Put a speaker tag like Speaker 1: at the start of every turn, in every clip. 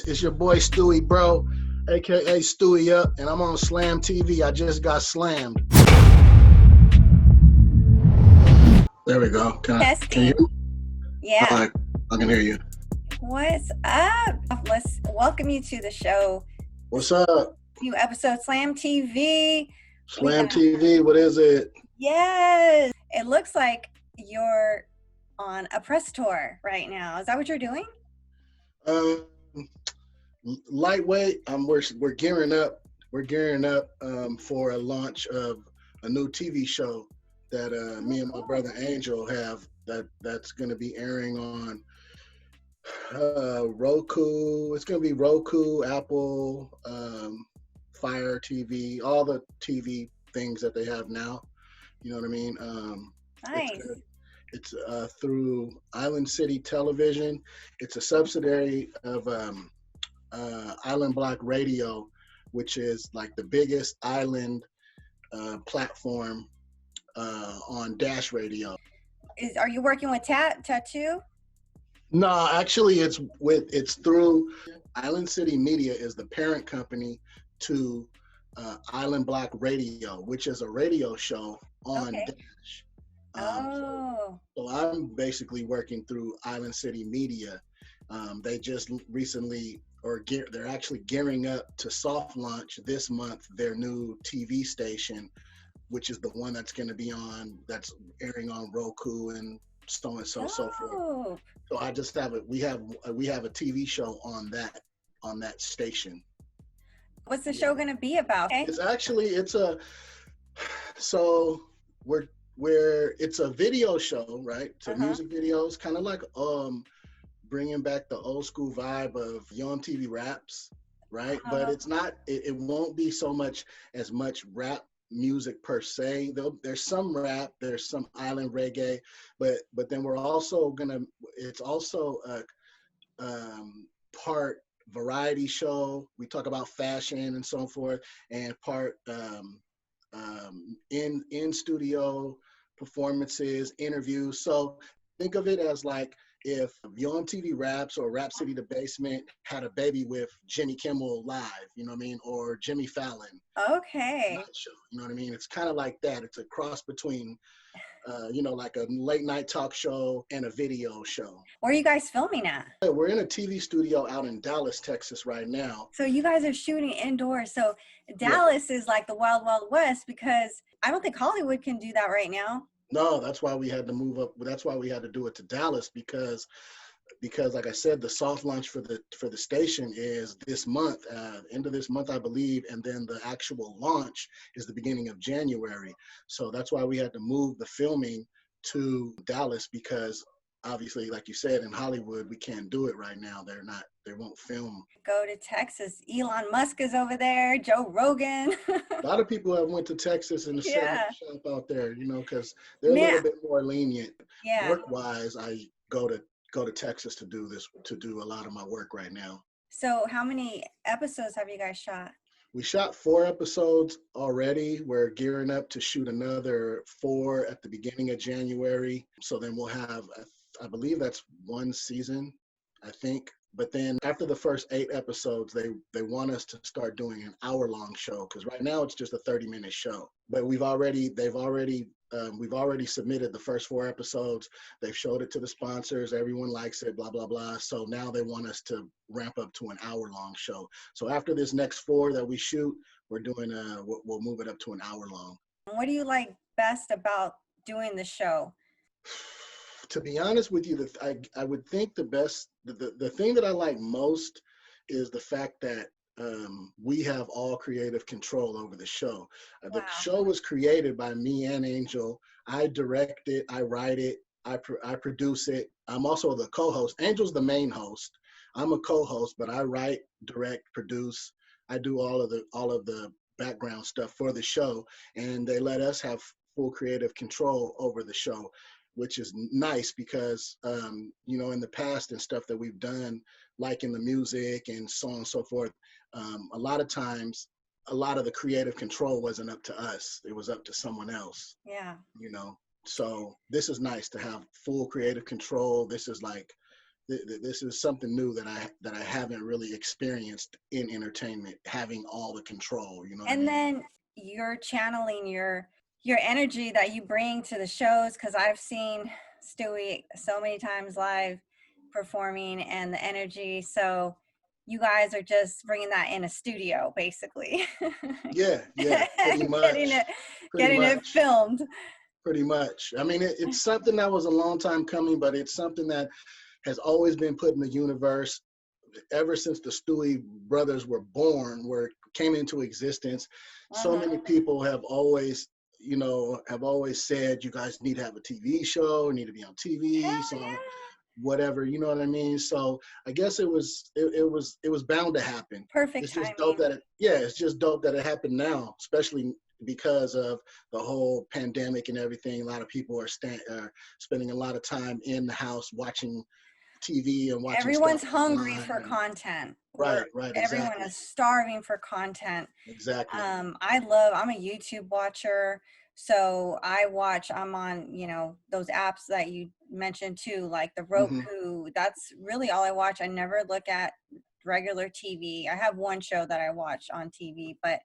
Speaker 1: It's your boy Stooie Bro, aka Stooieup, and I'm on Slam TV. I just got slammed. There we go. Can you hear me?
Speaker 2: Yeah.
Speaker 1: I can hear you.
Speaker 2: What's up? Let's welcome you to the show.
Speaker 1: What's up?
Speaker 2: New episode, Slam TV.
Speaker 1: Slam TV, what is it?
Speaker 2: Yes. It looks like you're on a press tour right now. Is that what you're doing?
Speaker 1: Lightweight. We're gearing up. We're gearing up for a launch of a new TV show that me and my brother Angel have. That's going to be airing on Roku. It's going to be Roku, Apple, Fire TV, all the TV things that they have now. You know what I mean?
Speaker 2: Nice.
Speaker 1: It's through Island City Television. It's a subsidiary of Island Block Radio, which is like the biggest island platform on Dash Radio.
Speaker 2: Are you working with Tattoo?
Speaker 1: No, actually, it's through Island City Media is the parent company to Island Block Radio, which is a radio show on Dash. So I'm basically working through Island City Media. They just recently, they're actually gearing up to soft launch this month their new TV station, which is the one that's going to be that's airing on Roku and so forth. So I just have we have a TV show on that station.
Speaker 2: What's the show going to be about?
Speaker 1: It's a video show, right? So music videos, kind of like bringing back the old school vibe of Young TV raps, right? But it's not. It won't be as much rap music per se. There's some rap, there's some island reggae, but then we're also it's also a part variety show. We talk about fashion and so forth, and part in studio performances, interviews. So think of it as like if Young TV Raps or Rap City The Basement had a baby with Jimmy Kimmel Live, you know what I mean, or Jimmy Fallon.
Speaker 2: Okay.
Speaker 1: Show, you know what I mean? It's kind of like that. It's a cross between, like a late night talk show and a video show.
Speaker 2: Where are you guys filming at?
Speaker 1: We're in a TV studio out in Dallas, Texas right now.
Speaker 2: So you guys are shooting indoors. So Dallas is like the Wild Wild West, because I don't think Hollywood can do that right now.
Speaker 1: No, that's why we had to move up. That's why we had to do it to Dallas because like I said, the soft launch for the station is this month, end of this month, I believe, and then the actual launch is the beginning of January. So that's why we had to move the filming to Dallas, because obviously, like you said, in Hollywood, we can't do it right now. They won't film.
Speaker 2: Go to Texas. Elon Musk is over there. Joe Rogan.
Speaker 1: A lot of people have went to Texas and set up shop out there, because they're a little bit more lenient.
Speaker 2: Yeah.
Speaker 1: Work-wise, I go to Texas to do a lot of my work right now.
Speaker 2: So how many episodes have you guys shot?
Speaker 1: We shot 4 episodes already. We're gearing up to shoot another 4 at the beginning of January. So then we'll have, I believe that's 1 season, I think. But then after the first 8 episodes, they want us to start doing an hour-long show, because right now it's just a 30-minute show. But we've already submitted the first 4 episodes. They've showed it to the sponsors. Everyone likes it, blah, blah, blah. So now they want us to ramp up to an hour-long show. So after this next 4 that we shoot, we're doing we'll move it up to an hour long.
Speaker 2: What do you like best about doing the show?
Speaker 1: To be honest with you, I would think the thing that I like most is the fact that we have all creative control over the show. The show was created by me and Angel. I direct it, I write it, I produce it. I'm also the co-host. Angel's the main host. I'm a co-host, but I write, direct, produce. I do all of the background stuff for the show, and they let us have full creative control over the show, which is nice because, in the past and stuff that we've done, like in the music and so on and so forth, a lot of times, a lot of the creative control wasn't up to us. It was up to someone else.
Speaker 2: Yeah.
Speaker 1: So this is nice to have full creative control. This is like, this is something new that I haven't really experienced in entertainment, having all the control, you know what I mean?
Speaker 2: then you're channeling your energy that you bring to the shows, because I've seen Stooie so many times live performing, and the energy. So you guys are just bringing that in a studio, basically.
Speaker 1: Yeah, pretty much.
Speaker 2: Getting it filmed.
Speaker 1: Pretty much. I mean, it's something that was a long time coming, but it's something that has always been put in the universe ever since the Stooie brothers were born, where it came into existence. So many people have always, said, you guys need to have a TV show, need to be on TV, whatever, you know what I mean? So I guess it was bound to happen.
Speaker 2: Perfect
Speaker 1: It's just
Speaker 2: timing.
Speaker 1: dope that it's just dope that it happened now, especially because of the whole pandemic and everything. A lot of people are spending a lot of time in the house watching TV and watching.
Speaker 2: Everyone's hungry for content.
Speaker 1: Right, exactly.
Speaker 2: Everyone is starving for content.
Speaker 1: Exactly.
Speaker 2: I'm a YouTube watcher, so I'm on, those apps that you mentioned too, like the Roku. That's really all I watch. I never look at regular TV. I have one show that I watch on TV, but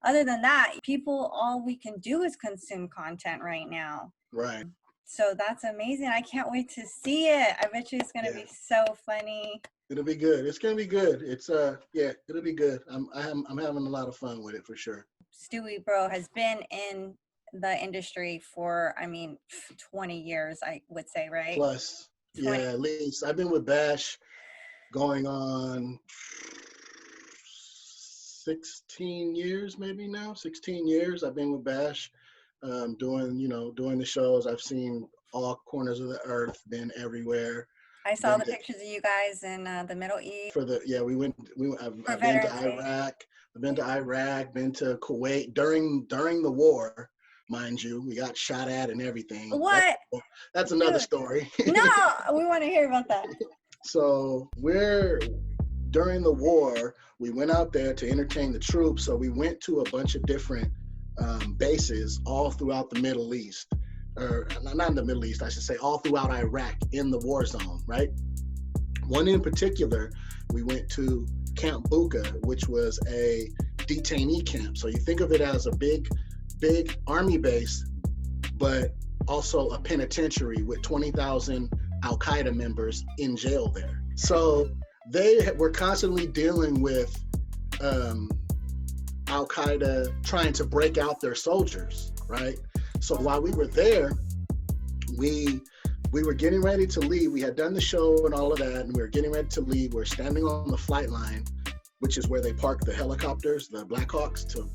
Speaker 2: other than that, all we can do is consume content right now.
Speaker 1: Right.
Speaker 2: So that's amazing. I can't wait to see it. I bet you it's going to be so funny.
Speaker 1: It'll be good. It's going to be good. It's it'll be good. I'm having a lot of fun with it for sure.
Speaker 2: Stooie Bro has been in the industry for 20 years, I would say, right?
Speaker 1: Plus. 20. Yeah, at least. I've been with Bash going on 16 years maybe now. 16 years I've been with Bash, doing the shows. I've seen all corners of the earth, been everywhere.
Speaker 2: I saw the pictures of you guys in the Middle East.
Speaker 1: I've been to Iraq. I've been to Iraq, been to Kuwait during the war, mind you. We got shot at and everything.
Speaker 2: What?
Speaker 1: That's another story.
Speaker 2: No, we want to hear about that.
Speaker 1: So during the war, we went out there to entertain the troops. So we went to a bunch of different bases all throughout the Middle East, or not in the Middle East, I should say, all throughout Iraq in the war zone, right? One in particular, we went to Camp Buka, which was a detainee camp. So you think of it as a big army base, but also a penitentiary with 20,000 Al-Qaeda members in jail there. So they were constantly dealing with Al-Qaeda trying to break out their soldiers, right? So while we were there, we were getting ready to leave. We had done the show and all of that, and we were getting ready to leave. We're standing on the flight line, which is where they park the helicopters, the Blackhawks, to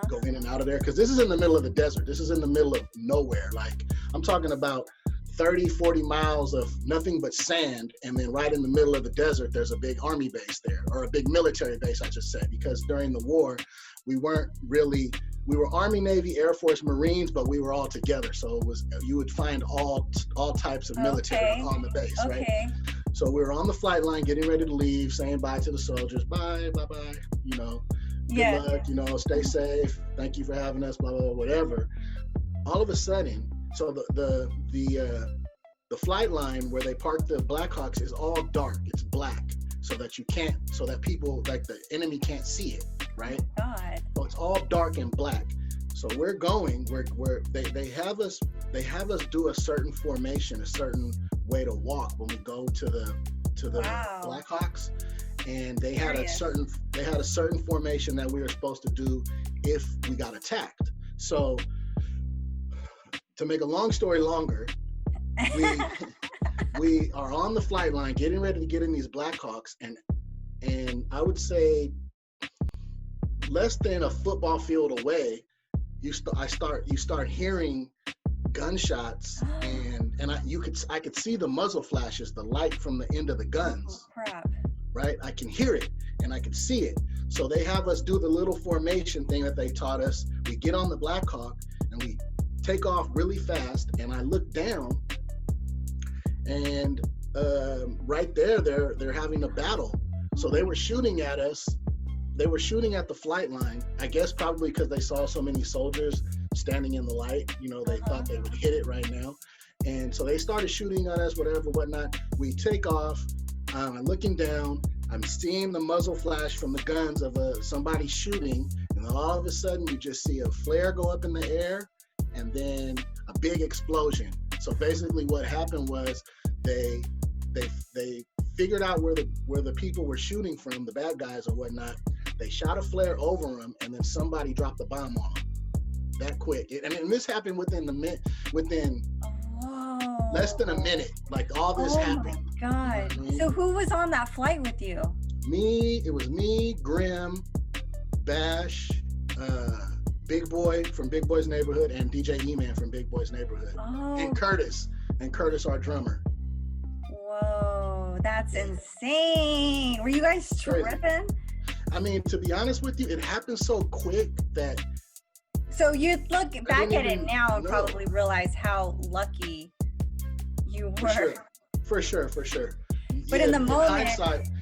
Speaker 1: go in and out of there. Because this is in the middle of the desert. This is in the middle of nowhere. Like, I'm talking about 30, 40 miles of nothing but sand, and then right in the middle of the desert, there's a big army base there, or a big military base, I should say, because during the war, we were Army, Navy, Air Force, Marines, but we were all together. So you would find all types of military on the base, right? So we were on the flight line, getting ready to leave, saying bye to the soldiers, bye, good luck, stay safe, thank you for having us, blah, blah, blah, whatever. All of a sudden, so the flight line where they park the Blackhawks is all dark. It's black, so that people, like the enemy, can't see it, right?
Speaker 2: God.
Speaker 1: So it's all dark and black. So we're going. They have us do a certain formation, a certain way to walk when we go to the Blackhawks, and they had a certain formation that we were supposed to do if we got attacked. So, to make a long story longer, we are on the flight line getting ready to get in these Blackhawks, and I would say less than a football field away, you start hearing gunshots, and I could see the muzzle flashes, the light from the end of the guns.
Speaker 2: Oh, crap.
Speaker 1: Right? I can hear it and I can see it. So they have us do the little formation thing that they taught us. We get on the Blackhawk and we take off really fast, and I look down, and right there they're having a battle. So they were shooting at us. They were shooting at the flight line, I guess probably because they saw so many soldiers standing in the light. They thought they would hit it right now. And so they started shooting at us, whatever, whatnot. We take off, I'm looking down. I'm seeing the muzzle flash from the guns of somebody shooting, and all of a sudden you just see a flare go up in the air, and then a big explosion. So basically, what happened was they figured out where the people were shooting from, the bad guys or whatnot. They shot a flare over them, and then somebody dropped the bomb on them. That quick. And this happened within less than a minute. Like all this happened.
Speaker 2: Oh my God. You know I mean? So who was on that flight with you?
Speaker 1: It was me, Grim, Bash, Big Boy from Big Boy's Neighborhood, and DJ E-Man from Big Boy's Neighborhood.
Speaker 2: Oh.
Speaker 1: And Curtis, our drummer.
Speaker 2: Whoa, that's insane. Were you guys tripping?
Speaker 1: I mean, to be honest with you, it happened so quick that...
Speaker 2: So you look back at it now and probably realize how lucky you were.
Speaker 1: For sure.
Speaker 2: But in the moment,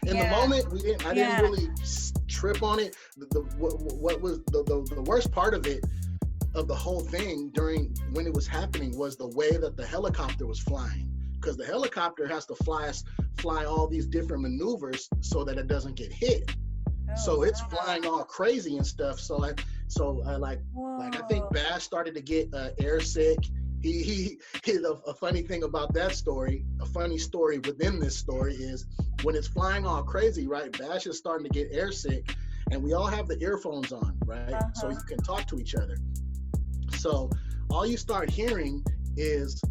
Speaker 1: the moment, I didn't really trip on it. What was the worst part of it, of the whole thing when it was happening, was the way that the helicopter was flying. Because the helicopter has to fly all these different maneuvers so that it doesn't get hit. So it's flying all crazy and stuff. So I think Bash started to get air sick. He a funny thing about that story, a funny story within this story is when it's flying all crazy, right? Bash is starting to get air sick, and we all have the earphones on, right? So you can talk to each other. So all you start hearing is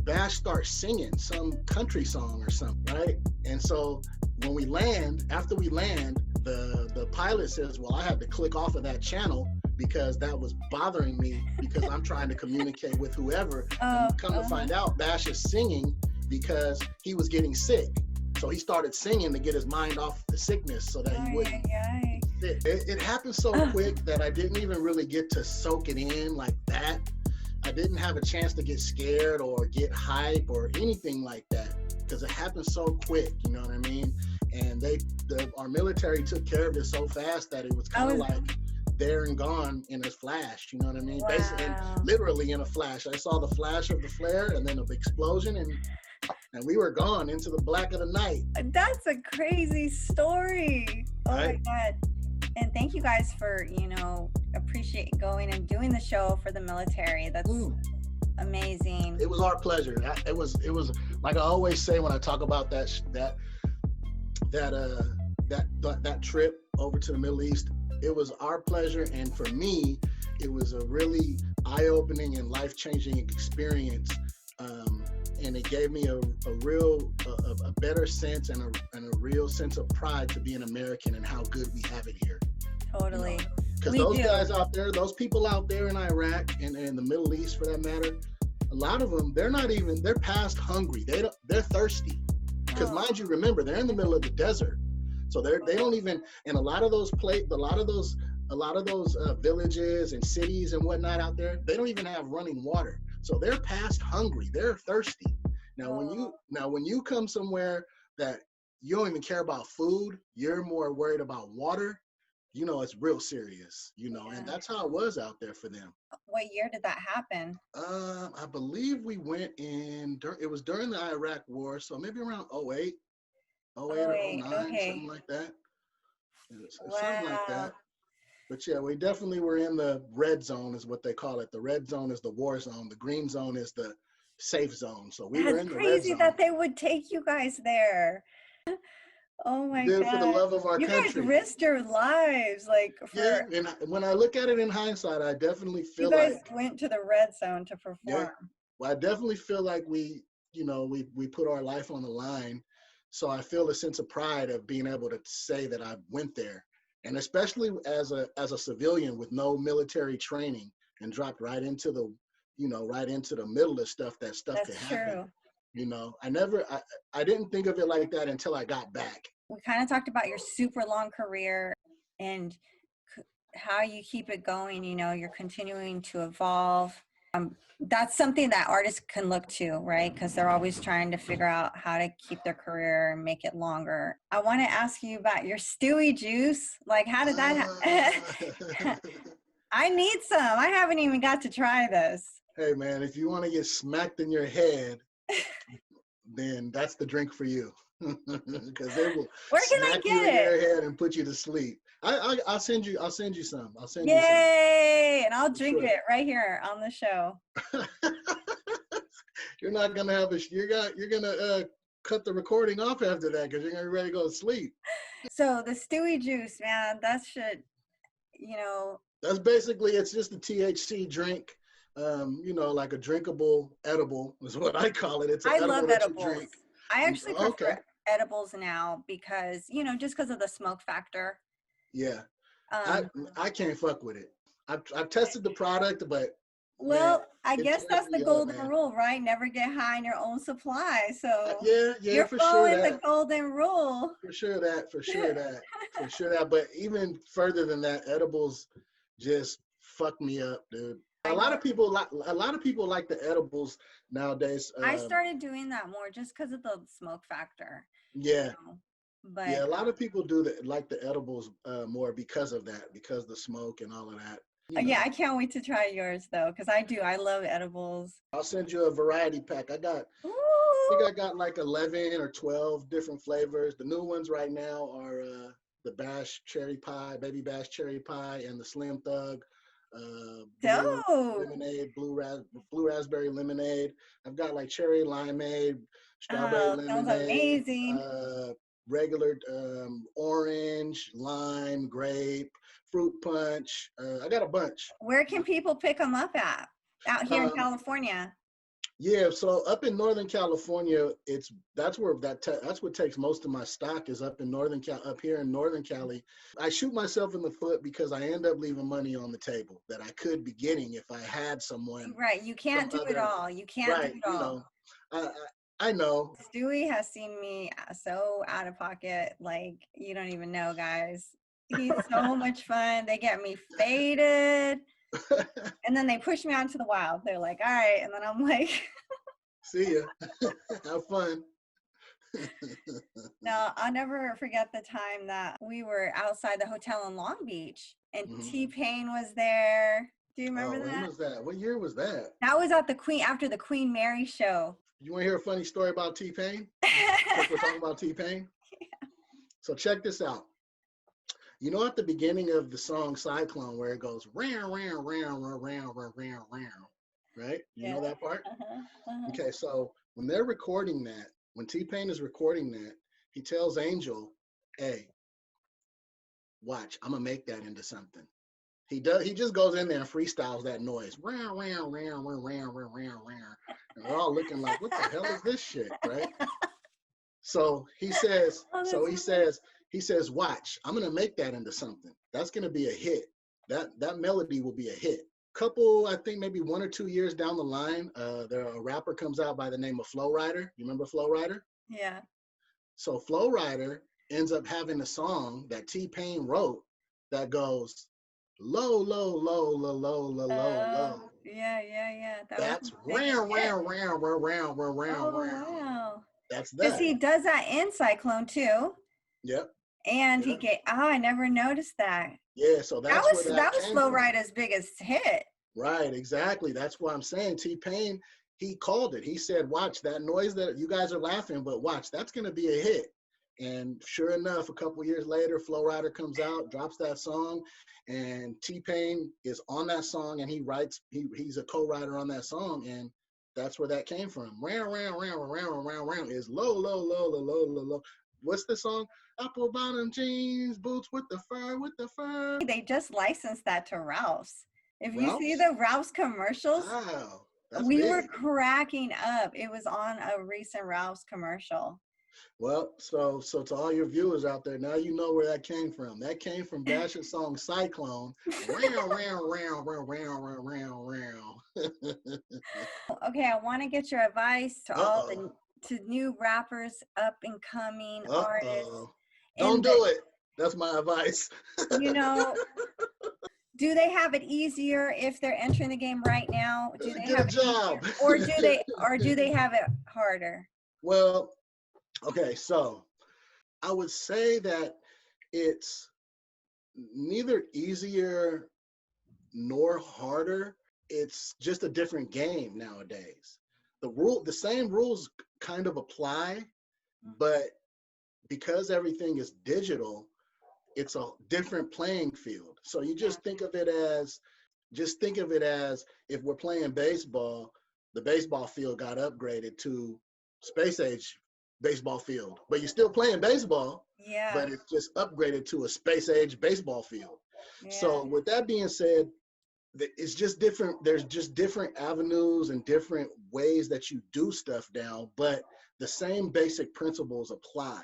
Speaker 1: Bash starts singing some country song or something, right? And so when we land, after we land, the pilot says, well, I had to click off of that channel because that was bothering me because I'm trying to communicate with whoever. And come to find out, Bash is singing because he was getting sick. So he started singing to get his mind off the sickness so that he wouldn't get sick. It happened so quick that I didn't even really get to soak it in like that. I didn't have a chance to get scared or get hype or anything like that because it happened so quick, you know what I mean? And our military took care of it so fast that it was kind of like there and gone in a flash, you know what I mean?
Speaker 2: Wow.
Speaker 1: Basically, literally in a flash. I saw the flash of the flare and then the explosion, and we were gone into the black of the night.
Speaker 2: That's a crazy story. Oh
Speaker 1: right?
Speaker 2: My God. And thank you guys for, appreciate going and doing the show for the military. That's amazing.
Speaker 1: It was our pleasure. It was like I always say when I talk about that trip over to the Middle East. It was our pleasure, and for me, it was a really eye-opening and life-changing experience. And it gave me a better sense and a real sense of pride to be an American and how good we have it here.
Speaker 2: Totally.
Speaker 1: Because those guys out there, those people out there in Iraq and in the Middle East for that matter, a lot of them, they're past hungry. They're thirsty. Because mind you, remember, they're in the middle of the desert. So they don't even, and a lot of those villages and cities and whatnot out there, they don't even have running water. So they're past hungry. They're thirsty. Now when you come somewhere that you don't even care about food, you're more worried about water, it's real serious, and that's how it was out there for them.
Speaker 2: What year did that happen?
Speaker 1: I believe we went in, it was during the Iraq war, so maybe around 08 or 09, something like that. Something like that. But yeah, we definitely were in the red zone is what they call it. The red zone is the war zone. The green zone is the safe zone. So we were in the red zone. That's crazy
Speaker 2: that they would take you guys there. Oh my God.
Speaker 1: For the love of our country.
Speaker 2: You guys risked your lives.
Speaker 1: Yeah, and when I look at it in hindsight, I definitely feel
Speaker 2: you guys went to the red zone to perform.
Speaker 1: Yeah, well, I definitely feel like we put our life on the line. So I feel a sense of pride of being able to say that I went there. And especially as a civilian with no military training and dropped right into the middle of stuff could happen. True. I didn't think of it like that until I got back.
Speaker 2: We kind of talked about your super long career and how you keep it going. You're continuing to evolve. That's something that artists can look to, right? Because they're always trying to figure out how to keep their career and make it longer. I want to ask you about your Stooie Juice. How did that happen? I need some. I haven't even got to try this.
Speaker 1: Hey, man, if you want to get smacked in your head, then that's the drink for you. because they will
Speaker 2: Where can I
Speaker 1: smack you in
Speaker 2: get
Speaker 1: your
Speaker 2: it?
Speaker 1: head and put you to sleep. I'll send you some. I'll send you some
Speaker 2: Yay! And I'll
Speaker 1: for
Speaker 2: drink
Speaker 1: sure.
Speaker 2: it right here on the show.
Speaker 1: You're not gonna have you're gonna cut the recording off after that because you're gonna be ready to go to sleep.
Speaker 2: So the Stooie Juice, man, that should, you know.
Speaker 1: That's basically, it's just a THC drink. You know, like a drinkable edible is what I call it. It's an
Speaker 2: I
Speaker 1: edible
Speaker 2: love
Speaker 1: that you
Speaker 2: edibles.
Speaker 1: drink.
Speaker 2: I actually
Speaker 1: Okay.
Speaker 2: prefer edibles now because, you know, just because of the smoke factor.
Speaker 1: Yeah. I
Speaker 2: Um,
Speaker 1: I can't fuck with it. I've tested the product, but man,
Speaker 2: well, I
Speaker 1: it
Speaker 2: guess
Speaker 1: tears
Speaker 2: that's the
Speaker 1: me up,
Speaker 2: golden
Speaker 1: man.
Speaker 2: rule, right? Never get high on your own supply. So
Speaker 1: Yeah,
Speaker 2: you're
Speaker 1: for sure
Speaker 2: following the
Speaker 1: that.
Speaker 2: golden rule.
Speaker 1: For sure that. For sure that. For sure that. But even further than that, edibles just fuck me up, dude.
Speaker 2: I know.
Speaker 1: A lot of people like the edibles nowadays.
Speaker 2: I started doing that more just because of the smoke factor.
Speaker 1: Yeah.
Speaker 2: You know? But
Speaker 1: Yeah, a lot of people do like the edibles more because of that, because the smoke and all of that. You
Speaker 2: yeah,
Speaker 1: know,
Speaker 2: I can't wait to try yours though, because I do. I love edibles.
Speaker 1: I'll send you a variety pack. I think
Speaker 2: Ooh.
Speaker 1: I got like 11 or 12 different flavors. The new ones right now are the bash cherry pie, baby bash cherry pie, and the slim thug blue
Speaker 2: Dope.
Speaker 1: lemonade, blue raspberry lemonade. I've got like cherry limeade, strawberry
Speaker 2: Oh, sounds
Speaker 1: lemonade,
Speaker 2: amazing.
Speaker 1: regular orange, lime, grape, fruit punch. I got a bunch.
Speaker 2: Where can people pick them up at? Out here in
Speaker 1: Um,
Speaker 2: California.
Speaker 1: Yeah, so up in Northern California, that's what takes most of my stock is up in up here in Northern Cali. I shoot myself in the foot because I end up leaving money on the table that I could be getting if I had someone
Speaker 2: Right. You
Speaker 1: from
Speaker 2: can't do it
Speaker 1: other,
Speaker 2: all. You can't do
Speaker 1: right,
Speaker 2: it
Speaker 1: you
Speaker 2: all.
Speaker 1: know, I I know.
Speaker 2: Stewie has seen me so out of pocket, like you don't even know, guys. He's so much fun. They get me faded, and then they push me out into the wild. They're like, "All right," and then I'm like,
Speaker 1: See ya. Have fun.
Speaker 2: "No, I'll never forget the time that we were outside the hotel in Long Beach, and
Speaker 1: Mhm.
Speaker 2: T-Pain was there. Do you
Speaker 1: Oh,
Speaker 2: remember
Speaker 1: when
Speaker 2: that?
Speaker 1: was that? What year was that?
Speaker 2: That was at the Queen after the Queen Mary show."
Speaker 1: You want to hear a funny story about T-Pain? Since we're talking about T-Pain, so check this out. You know, at the beginning of the song Cyclone, where it goes round, round, round, round, round, round, round, round, right? You
Speaker 2: Yeah.
Speaker 1: know that part?
Speaker 2: Uh-huh. Uh-huh.
Speaker 1: Okay, so when they're recording that, when T-Pain is recording that, he tells Angel, "Hey, watch, I'm gonna make that into something." He does. He just goes in there and freestyles that noise, round, round, round, round, round, round, round, round, and we're all looking like, "What the hell is this shit?" Right? So he says,
Speaker 2: Oh,
Speaker 1: so
Speaker 2: that's
Speaker 1: he
Speaker 2: funny.
Speaker 1: says, he says, watch, I'm gonna make that into something. That's gonna be a hit. That melody will be a hit. Couple, I think maybe 1 or 2 years down the line, there a rapper comes out by the name of Flow Rider. You remember Flow Rider?
Speaker 2: Yeah.
Speaker 1: So Flow Rider ends up having a song that T-Pain wrote that goes low, low, low, low, low, low, low, low.
Speaker 2: Yeah, yeah, yeah. That was his
Speaker 1: That's
Speaker 2: biggest
Speaker 1: round,
Speaker 2: hit.
Speaker 1: round, round, round, round, round, round,
Speaker 2: Oh,
Speaker 1: round.
Speaker 2: wow.
Speaker 1: That's
Speaker 2: Because
Speaker 1: that.
Speaker 2: he does that in Cyclone too.
Speaker 1: Yep.
Speaker 2: And he
Speaker 1: Yep.
Speaker 2: get I never noticed that.
Speaker 1: Yeah. So that's where
Speaker 2: That
Speaker 1: that
Speaker 2: was
Speaker 1: came
Speaker 2: Flow
Speaker 1: from.
Speaker 2: Rida's biggest hit.
Speaker 1: Right, exactly. That's what I'm saying. T-Pain, he called it. He said, watch that noise that you guys are laughing, but watch, that's going to be a hit. And sure enough, a couple years later, Flow Rider comes out, drops that song, and T-Pain is on that song, and he's a co-writer on that song, and that's where that came from. Round, round, round, round, round, round is low, low, low, low, low, low, low. What's the song? Apple bottom jeans, boots with the fur, with the fur.
Speaker 2: They just licensed that to Ralph's. If you see
Speaker 1: Ralph's?
Speaker 2: the Ralph's commercials,
Speaker 1: Wow, that's
Speaker 2: we were
Speaker 1: big.
Speaker 2: cracking up. It was on a recent Ralph's commercial.
Speaker 1: Well, so to all your viewers out there, now you know where that came from. That came from Bash's song Cyclone. Round, round, round, round, round, round, round, round.
Speaker 2: Okay, I want to get your advice to all
Speaker 1: Uh-oh.
Speaker 2: the to new rappers, up and coming artists
Speaker 1: Uh-oh. Don't
Speaker 2: in the,
Speaker 1: do it. That's my advice.
Speaker 2: you know, do they have it easier if they're entering the game right now? Do they
Speaker 1: Get a
Speaker 2: have it easier
Speaker 1: job.
Speaker 2: or do they have it harder?
Speaker 1: Well, okay, so I would say that it's neither easier nor harder. It's just a different game nowadays. The same rules kind of apply, but because everything is digital, it's a different playing field. So you just think of it as, if we're playing baseball, the baseball field got upgraded to space age baseball field, but you're still playing baseball,
Speaker 2: Yeah.
Speaker 1: but it's just upgraded to a space age baseball field.
Speaker 2: Yeah.
Speaker 1: So with that being said, it's just different. There's just different avenues and different ways that you do stuff now, but the same basic principles apply,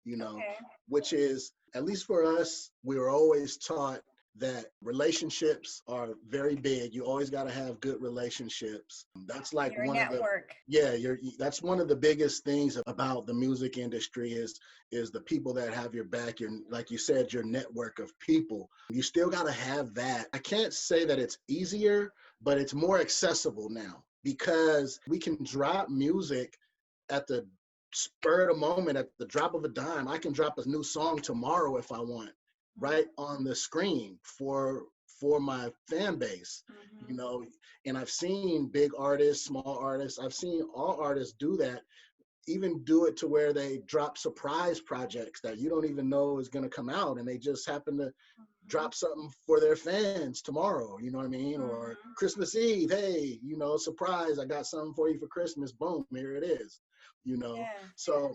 Speaker 1: you know,
Speaker 2: Okay.
Speaker 1: which is, at least for us, we were always taught that relationships are very big. You always got to have good relationships. That's like
Speaker 2: Your
Speaker 1: one of the,
Speaker 2: network.
Speaker 1: yeah, that's one of the biggest things about the music industry is the people that have your back. Your, like you said, your network of people. You still got to have that. I can't say that it's easier, but it's more accessible now because we can drop music at the spur of the moment, at the drop of a dime. I can drop a new song tomorrow if I want, right on the screen for my fan base, you know. And I've seen big artists, small artists, I've seen all artists do that, even do it to where they drop surprise projects that you don't even know is going to come out, and they just happen to drop something for their fans tomorrow, you know what I mean? Or Christmas Eve, hey, you know, surprise, I got something for you for Christmas, boom, here it is, you know.
Speaker 2: Yeah.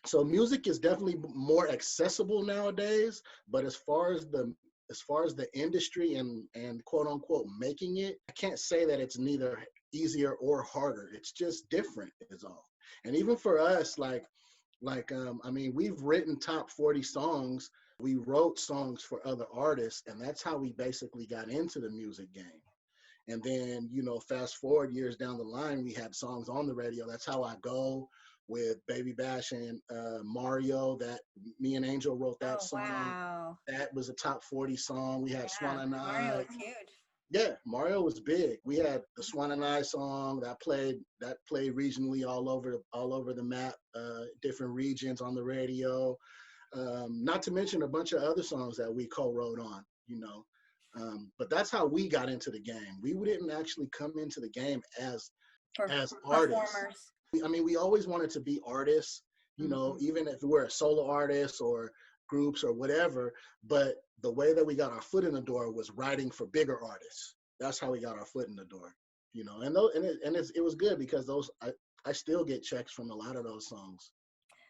Speaker 1: So music is definitely more accessible nowadays, but as far as the industry and quote unquote making it, I can't say that it's neither easier or harder. It's just different is all. And even for us, I mean, we've written top 40 songs. We wrote songs for other artists, and that's how we basically got into the music game. And then, you know, fast forward years down the line, we had songs on the radio. That's How I Go with babybash and Mario, that me and Angel wrote that song.
Speaker 2: Wow.
Speaker 1: That was a top 40 song. We had
Speaker 2: Mario
Speaker 1: Swanaannaaaa.
Speaker 2: was huge.
Speaker 1: Yeah, Mario was big. We had the Swanaannaaaa song that played regionally all over the map, different regions on the radio. Not to mention a bunch of other songs that we co-wrote on, you know. But that's how we got into the game. We didn't actually come into the game as artists. I mean, we always wanted to be artists, you know, even if we're a solo artist or groups or whatever. But the way that we got our foot in the door was writing for bigger artists. That's how we got our foot in the door, you know. And it was good because I still get checks from a lot of those songs.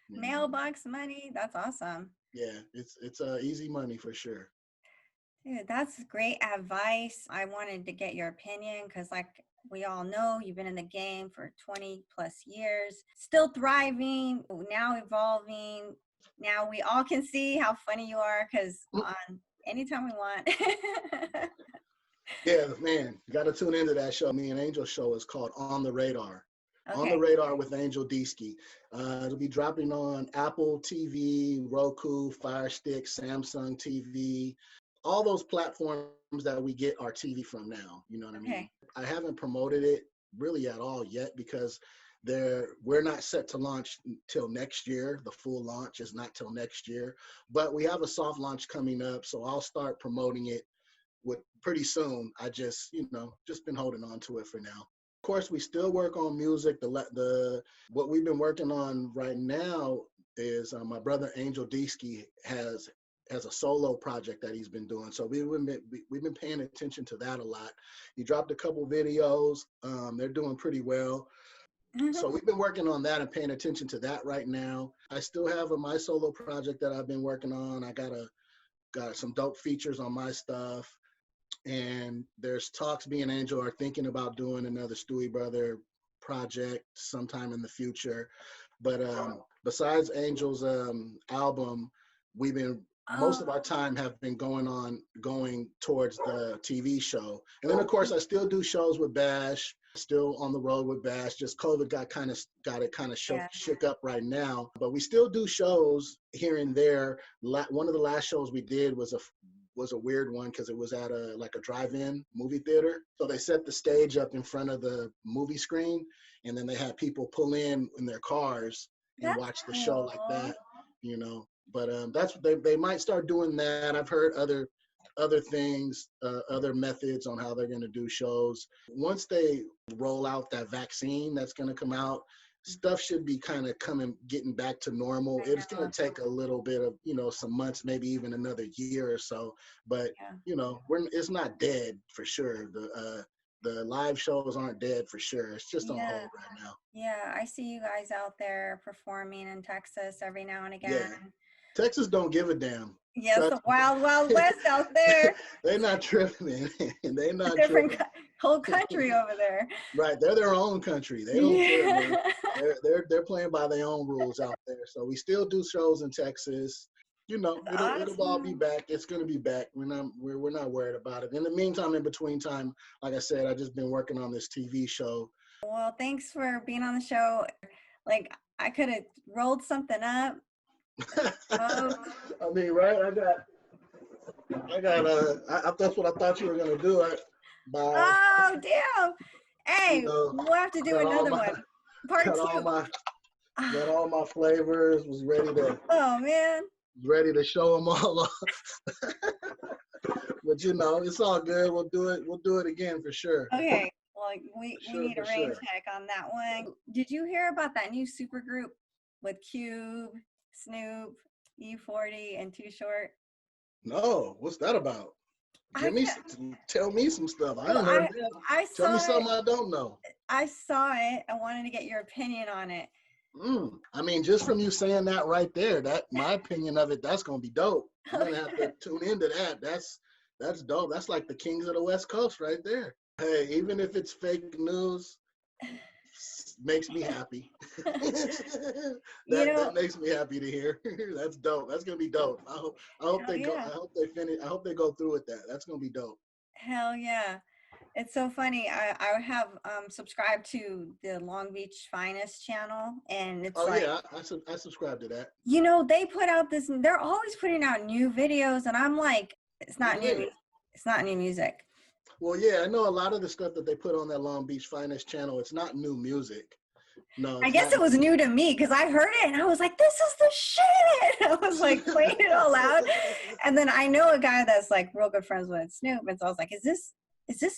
Speaker 2: Mailbox money. That's awesome.
Speaker 1: Yeah, it's easy money for sure.
Speaker 2: Dude, that's great advice. I wanted to get your opinion because, like we all know, you've been in the game for 20 plus years, still thriving, now evolving. Now we all can see how funny you are because on anytime we want.
Speaker 1: Yeah, man, you got to tune into that show. Me and Angel's show is called On the Radar.
Speaker 2: Okay.
Speaker 1: On the Radar with Angel Deesky. It'll be dropping on Apple TV, Roku, Fire Stick, Samsung TV, all those platforms that we get our TV from now. You know what I mean? I haven't promoted it really at all yet because we're not set to launch till next year. The full launch is not till next year, but we have a soft launch coming up, so I'll start promoting it pretty soon. I just been holding on to it for now. Of course, we still work on music. What we've been working on right now is my brother Angel Deesky has a solo project that he's been doing. So we've been paying attention to that a lot. He dropped a couple videos. They're doing pretty well. So we've been working on that and paying attention to that right now. I still have my solo project that I've been working on. I got some dope features on my stuff. And there's talks, me and Angel are thinking about doing another Stooie Brother project sometime in the future. But besides Angel's album, we've been most of our time have been going towards the TV show. And then of course I still do shows with Bash, still on the road with Bash. Just COVID got it shook up right now. But we still do shows here and there. One of the last shows we did was a weird one because it was at a drive-in movie theater. So they set the stage up in front of the movie screen, and then they had people pull in their cars and watch the show like that, you know. But they might start doing that. I've heard other things, other methods on how they're going to do shows. Once they roll out that vaccine that's going to come out stuff should be kind of getting back to normal.
Speaker 2: I
Speaker 1: It's going
Speaker 2: know.
Speaker 1: to take a little bit of, some months, maybe even another year or so. But,
Speaker 2: Yeah.
Speaker 1: it's not dead for sure. The live shows aren't dead for sure. It's just on
Speaker 2: Yeah.
Speaker 1: hold right now.
Speaker 2: Yeah. I see you guys out there performing in Texas every now and again.
Speaker 1: Yeah. Texas don't give a damn.
Speaker 2: Yes,
Speaker 1: Trust
Speaker 2: the
Speaker 1: me.
Speaker 2: wild, wild west out there.
Speaker 1: They're not tripping, man. They're
Speaker 2: A
Speaker 1: not
Speaker 2: different
Speaker 1: tripping.
Speaker 2: whole country over there.
Speaker 1: Right, they're their own country. They don't care, man.
Speaker 2: Yeah.
Speaker 1: They're playing by their own rules out there. So we still do shows in Texas.
Speaker 2: That's
Speaker 1: It'll all be
Speaker 2: awesome.
Speaker 1: back. It's gonna be back. We're not worried about it. In the meantime, in between time, like I said, I just been working on this TV show.
Speaker 2: Well, thanks for being on the show. Like, I could have rolled something up.
Speaker 1: I mean, right? That's what I thought you were gonna do.
Speaker 2: Oh, damn. Hey, we'll have to do another one. Part
Speaker 1: got
Speaker 2: 2.
Speaker 1: Got all my flavors. Was ready to.
Speaker 2: Oh, man.
Speaker 1: Ready to show them all off. But it's all good. We'll do it again for sure.
Speaker 2: Okay. Well, we need a rain check on that one. Did you hear about that new super group with Cube, Snoop, E40, and Too Short?
Speaker 1: No, what's that about? Tell me some stuff. I don't know. Tell me something I don't know.
Speaker 2: I saw it. I wanted to get your opinion on it.
Speaker 1: I mean, just from you saying that right there, my opinion of it, that's gonna be dope. I'm gonna have to tune into that. That's dope. That's like the Kings of the West Coast right there. Hey, even if it's fake news, makes me happy. That makes me happy to hear. That's dope. That's gonna be dope. I hope they go. I hope they finish. I hope they go through with that. That's gonna be dope.
Speaker 2: Hell yeah. It's so funny. I have subscribed to the Long Beach Finest channel, and it's
Speaker 1: I subscribe to that.
Speaker 2: They put out this. They're always putting out new videos, and I'm like, it's not new. It's not new music.
Speaker 1: Well, yeah, I know a lot of the stuff that they put on that Long Beach Finest channel. It's not new music. No,
Speaker 2: I guess it was new to me because I heard it and I was like, this is the shit. I was like playing it all out. And then I know a guy that's like real good friends with Snoop. And so I was like, is this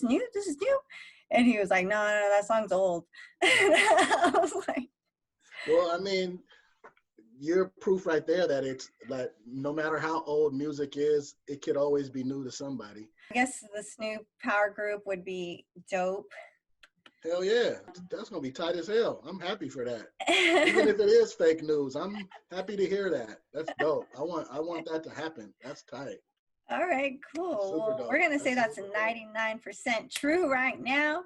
Speaker 2: new? This is new? And he was like, no, that song's old. And I was like,
Speaker 1: well, I mean, you're proof right there that it's like no matter how old music is, it could always be new to somebody.
Speaker 2: I guess the Snoop power group would be dope.
Speaker 1: Hell yeah, that's gonna be tight as hell. I'm happy for that. Even if it is fake news, I'm happy to hear that. That's dope. I want that to happen. That's tight.
Speaker 2: All right, cool. Well, we're gonna say that's 99% true right now.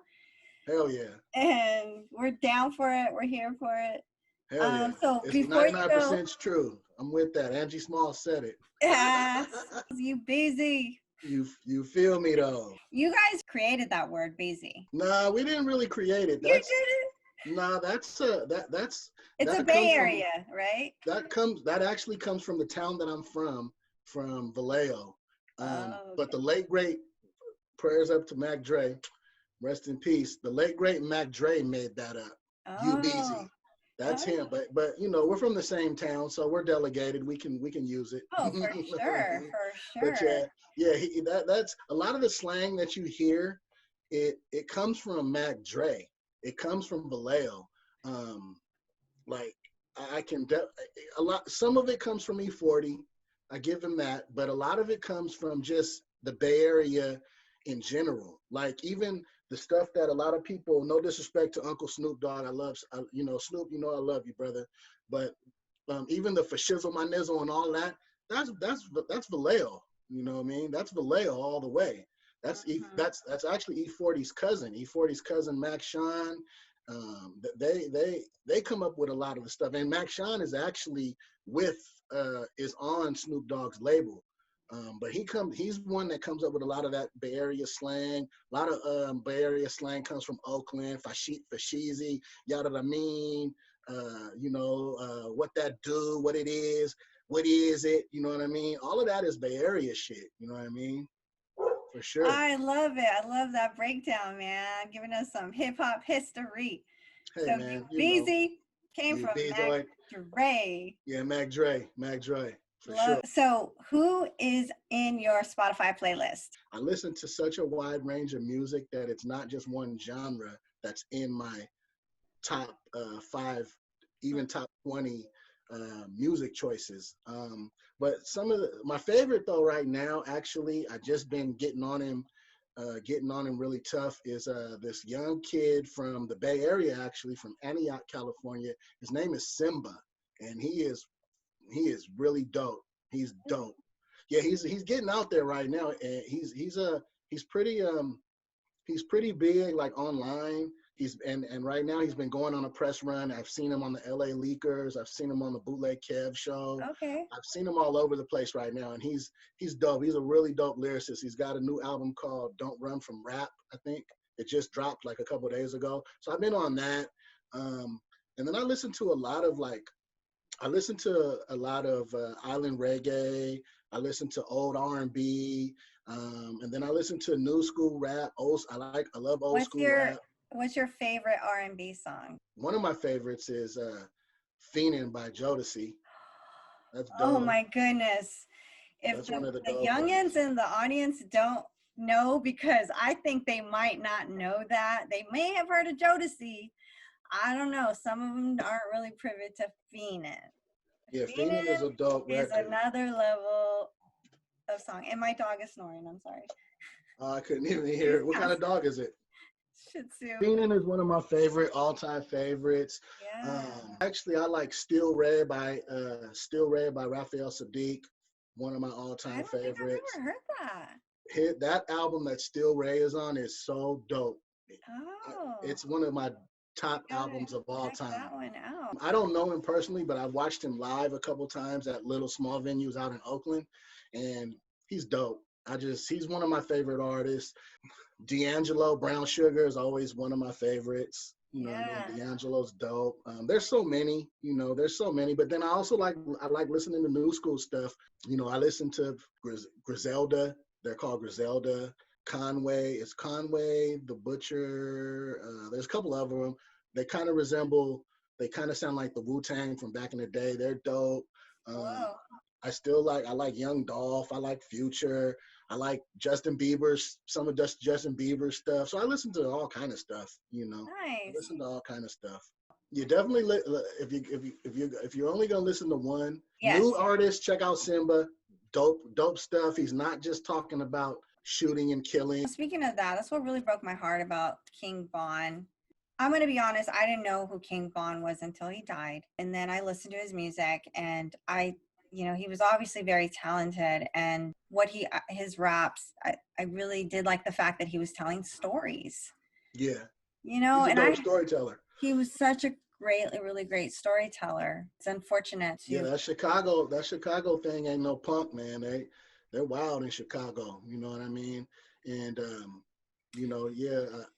Speaker 1: Hell yeah.
Speaker 2: And we're down for it. We're here for it.
Speaker 1: Hell yeah.
Speaker 2: So
Speaker 1: it's
Speaker 2: before
Speaker 1: 99% true. I'm with that. Angee Smallz said it.
Speaker 2: Yes, you busy.
Speaker 1: You feel me though.
Speaker 2: You guys created that word, busy.
Speaker 1: Nah, we didn't really create it.
Speaker 2: You did it?
Speaker 1: Nah, that's
Speaker 2: It's a Bay Area, right?
Speaker 1: That actually comes from the town that I'm from Vallejo.
Speaker 2: Okay.
Speaker 1: But the late great, prayers up to Mac Dre, rest in peace. The late great Mac Dre made that up. You busy. That's him. But we're from the same town, so we're delegated. We can use it.
Speaker 2: Oh, for sure, for sure.
Speaker 1: But that's a lot of the slang that you hear. It comes from Mac Dre. It comes from Vallejo. Some of it comes from E40. I give him that, but a lot of it comes from just the Bay Area in general. Like even the stuff that a lot of people, no disrespect to Uncle Snoop Dogg, I love, Snoop, I love you, brother. But even the for shizzle my nizzle and all that, that's Vallejo. You know what I mean? That's Vallejo all the way. That's that's actually E40's cousin. E40's cousin Mac Sean. They come up with a lot of the stuff, and Mac Sean is actually is on Snoop Dogg's label. But he's one that comes up with a lot of that Bay Area slang. A lot of Bay Area slang comes from Oakland, fashizi, yada I mean, what that do, what it is, what is it, you know what I mean? All of that is Bay Area shit, you know what I mean? For sure.
Speaker 2: I love it. I love that breakdown, man. Giving us some hip hop history.
Speaker 1: Hey,
Speaker 2: so
Speaker 1: man,
Speaker 2: Beezy came from Mac Dre.
Speaker 1: Yeah, Mac Dre. For sure.
Speaker 2: So who is in your Spotify playlist?
Speaker 1: I listen to such a wide range of music that it's not just one genre that's in my top 5, even top 20 music choices. But my favorite though right now, actually, I just been getting on him really tough, is this young kid from the Bay Area, actually from Antioch, California. His name is Simba, and he is really dope. He's dope. Yeah, he's getting out there right now, and he's pretty big, like online. And right now he's been going on a press run. I've seen him on the LA Leakers. I've seen him on the Bootleg Kev show.
Speaker 2: Okay.
Speaker 1: I've seen him all over the place right now, and he's dope. He's a really dope lyricist. He's got a new album called Don't Run From Rap, I think. It just dropped like a couple of days ago. So I've been on that. And then I listen to a lot of island reggae. I listen to old R&B. And then I listen to new school rap. I love old school rap.
Speaker 2: What's your favorite R&B song?
Speaker 1: One of my favorites is Fiendin' by Jodeci. That's dope.
Speaker 2: Oh my goodness. If the youngins in the audience don't know, because I think they might not know that. They may have heard of Jodeci. I don't know. Some of them aren't really privy to Fiendin'.
Speaker 1: Yeah, Fiendin' is a dope record.
Speaker 2: Is another level of song. And my dog is snoring. I'm sorry.
Speaker 1: I couldn't even hear it. What kind of dog is it?
Speaker 2: Shih Tzu.
Speaker 1: Fiendin' is one of my all-time favorites.
Speaker 2: Yeah.
Speaker 1: Actually, I like Still Ray by Raphael Sadiq. One of my all-time favorites.
Speaker 2: I've never heard that.
Speaker 1: That album that Still Ray is on is so dope.
Speaker 2: Oh.
Speaker 1: It's one of my top albums of all time.
Speaker 2: That one out.
Speaker 1: I don't know him personally, but I've watched him live a couple times at little small venues out in Oakland, and he's dope. He's one of my favorite artists. D'Angelo, Brown Sugar is always one of my favorites. You know, yeah. D'Angelo's dope. There's so many, but then I also like listening to new school stuff. You know, I listen to Griselda. They're called Griselda. Conway, the Butcher. There's a couple of them. They kind of sound like the Wu-Tang from back in the day. They're dope. I like Young Dolph. I like Future. I like Justin Bieber's, some of Justin Bieber's stuff. So I listen to all kind of stuff, you know.
Speaker 2: Nice.
Speaker 1: I listen to all kind of stuff. You definitely, if you're only gonna listen to one new artist, check out Simba. Dope stuff. He's not just talking about shooting and killing.
Speaker 2: Speaking of that, that's what really broke my heart about King Von. I'm going to be honest, I didn't know who King Von was until he died. And then I listened to his music, and he was obviously very talented, and his raps, I really did like the fact that he was telling stories.
Speaker 1: Yeah.
Speaker 2: You know,
Speaker 1: he's a dope storyteller.
Speaker 2: He was such a really great storyteller. It's unfortunate.
Speaker 1: That Chicago thing ain't no punk, man. They're wild in Chicago, you know what I mean? And,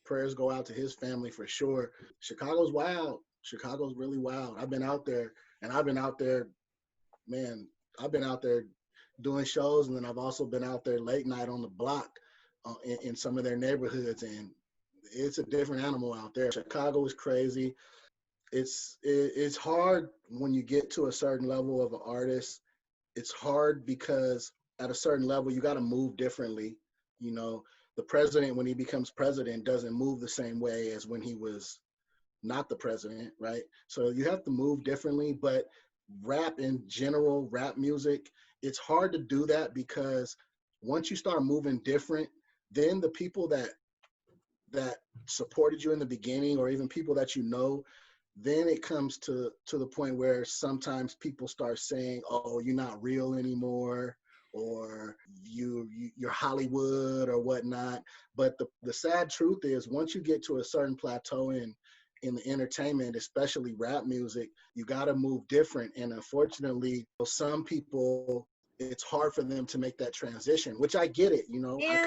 Speaker 1: prayers go out to his family for sure. Chicago's wild. Chicago's really wild. I've been out there doing shows, and then I've also been out there late night on the block in some of their neighborhoods, and it's a different animal out there. Chicago is crazy. It's hard when you get to a certain level of an artist. It's hard because at a certain level, you got to move differently. You know, the president, when he becomes president, doesn't move the same way as when he was not the president, right? So you have to move differently. But rap in general, rap music, it's hard to do that because once you start moving different, then the people that supported you in the beginning, or even people that you know, then it comes to the point where sometimes people start saying, oh, you're not real anymore, or you're Hollywood or whatnot. But the sad truth is, once you get to a certain plateau in the entertainment, especially rap music, you got to move different. And unfortunately, some people, it's hard for them to make that transition, which I get it. You know, yeah.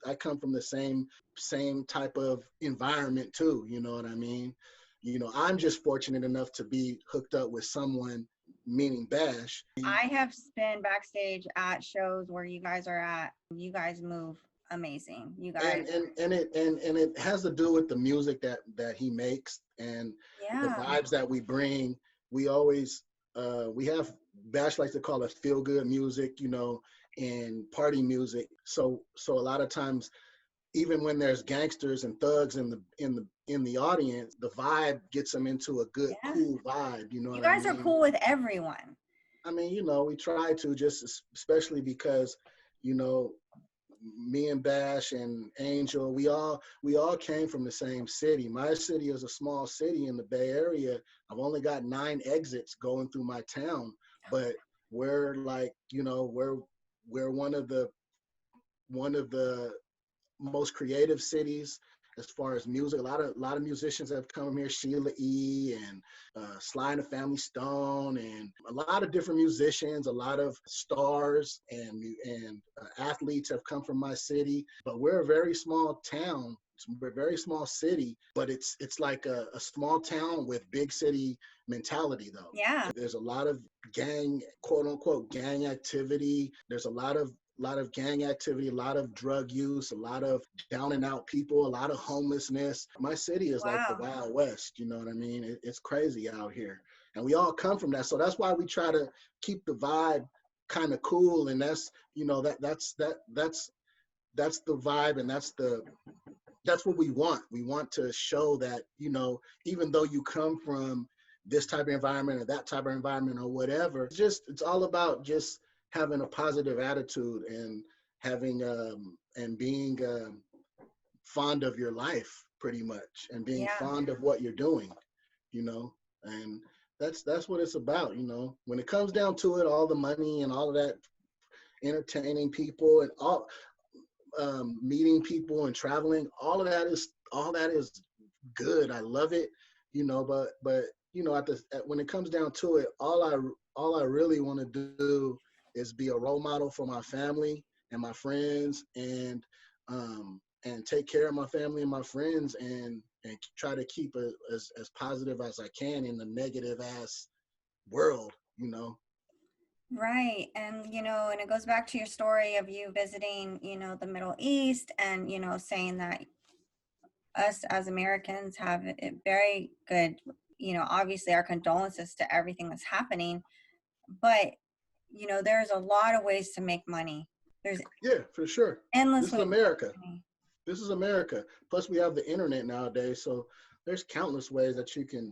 Speaker 1: I come from the same type of environment too. You know what I mean? You know, I'm just fortunate enough to be hooked up with someone, meaning Bash.
Speaker 2: I have been backstage at shows where you guys are at. You guys move amazing. You guys,
Speaker 1: and it has to do with the music that he makes, and the vibes that we bring. We always we have, Bash likes to call it feel good music, you know, and party music. So a lot of times even when there's gangsters and thugs in the audience, the vibe gets them into a good,
Speaker 2: Yeah.
Speaker 1: cool vibe. You know
Speaker 2: You
Speaker 1: what I
Speaker 2: guys are
Speaker 1: mean?
Speaker 2: cool with everyone.
Speaker 1: I mean, you know, we try to, just especially because, you know, me and Bash and Angel, we all came from the same city. My city is a small city in the Bay Area. I've only got 9 exits going through my town, but we're like, you know, we're one of the most creative cities as far as music. A lot of musicians have come here, Sheila E. and Sly and the Family Stone, and a lot of different musicians, a lot of stars and athletes have come from my city. But we're a very small town. We're a very small city, but it's like a small town with big city mentality, though.
Speaker 2: Yeah.
Speaker 1: There's a lot of gang, quote unquote, gang activity. There's a lot of gang activity, a lot of drug use, a lot of down and out people, a lot of homelessness. My city is like the
Speaker 2: Wow.
Speaker 1: Wild West, you know what I mean? It's crazy out here. And we all come from that. So that's why we try to keep the vibe kind of cool. And that's, you know, that's the vibe, and that's what we want. We want to show that, you know, even though you come from this type of environment or that type of environment or whatever, it's all about just having a positive attitude and having and being fond of your life, pretty much, and being
Speaker 2: Yeah.
Speaker 1: fond of what you're doing, you know. And that's what it's about, you know. When it comes down to it, all the money and all of that, entertaining people and all meeting people and traveling, all that is good. I love it, you know. But you know, when it comes down to it, all I really want to do is be a role model for my family and my friends, and take care of my family and my friends, and try to keep it as positive as I can in the negative ass world, you know.
Speaker 2: Right. And, you know, and it goes back to your story of you visiting, you know, the Middle East, and, you know, saying that us as Americans have it very good, you know, obviously our condolences to everything that's happening, but, you know, there's a lot of ways to make money. There's
Speaker 1: Yeah, for sure.
Speaker 2: endless
Speaker 1: This is
Speaker 2: ways to
Speaker 1: America.
Speaker 2: make money.
Speaker 1: This is America. Plus, we have the internet nowadays, so there's countless ways that you can,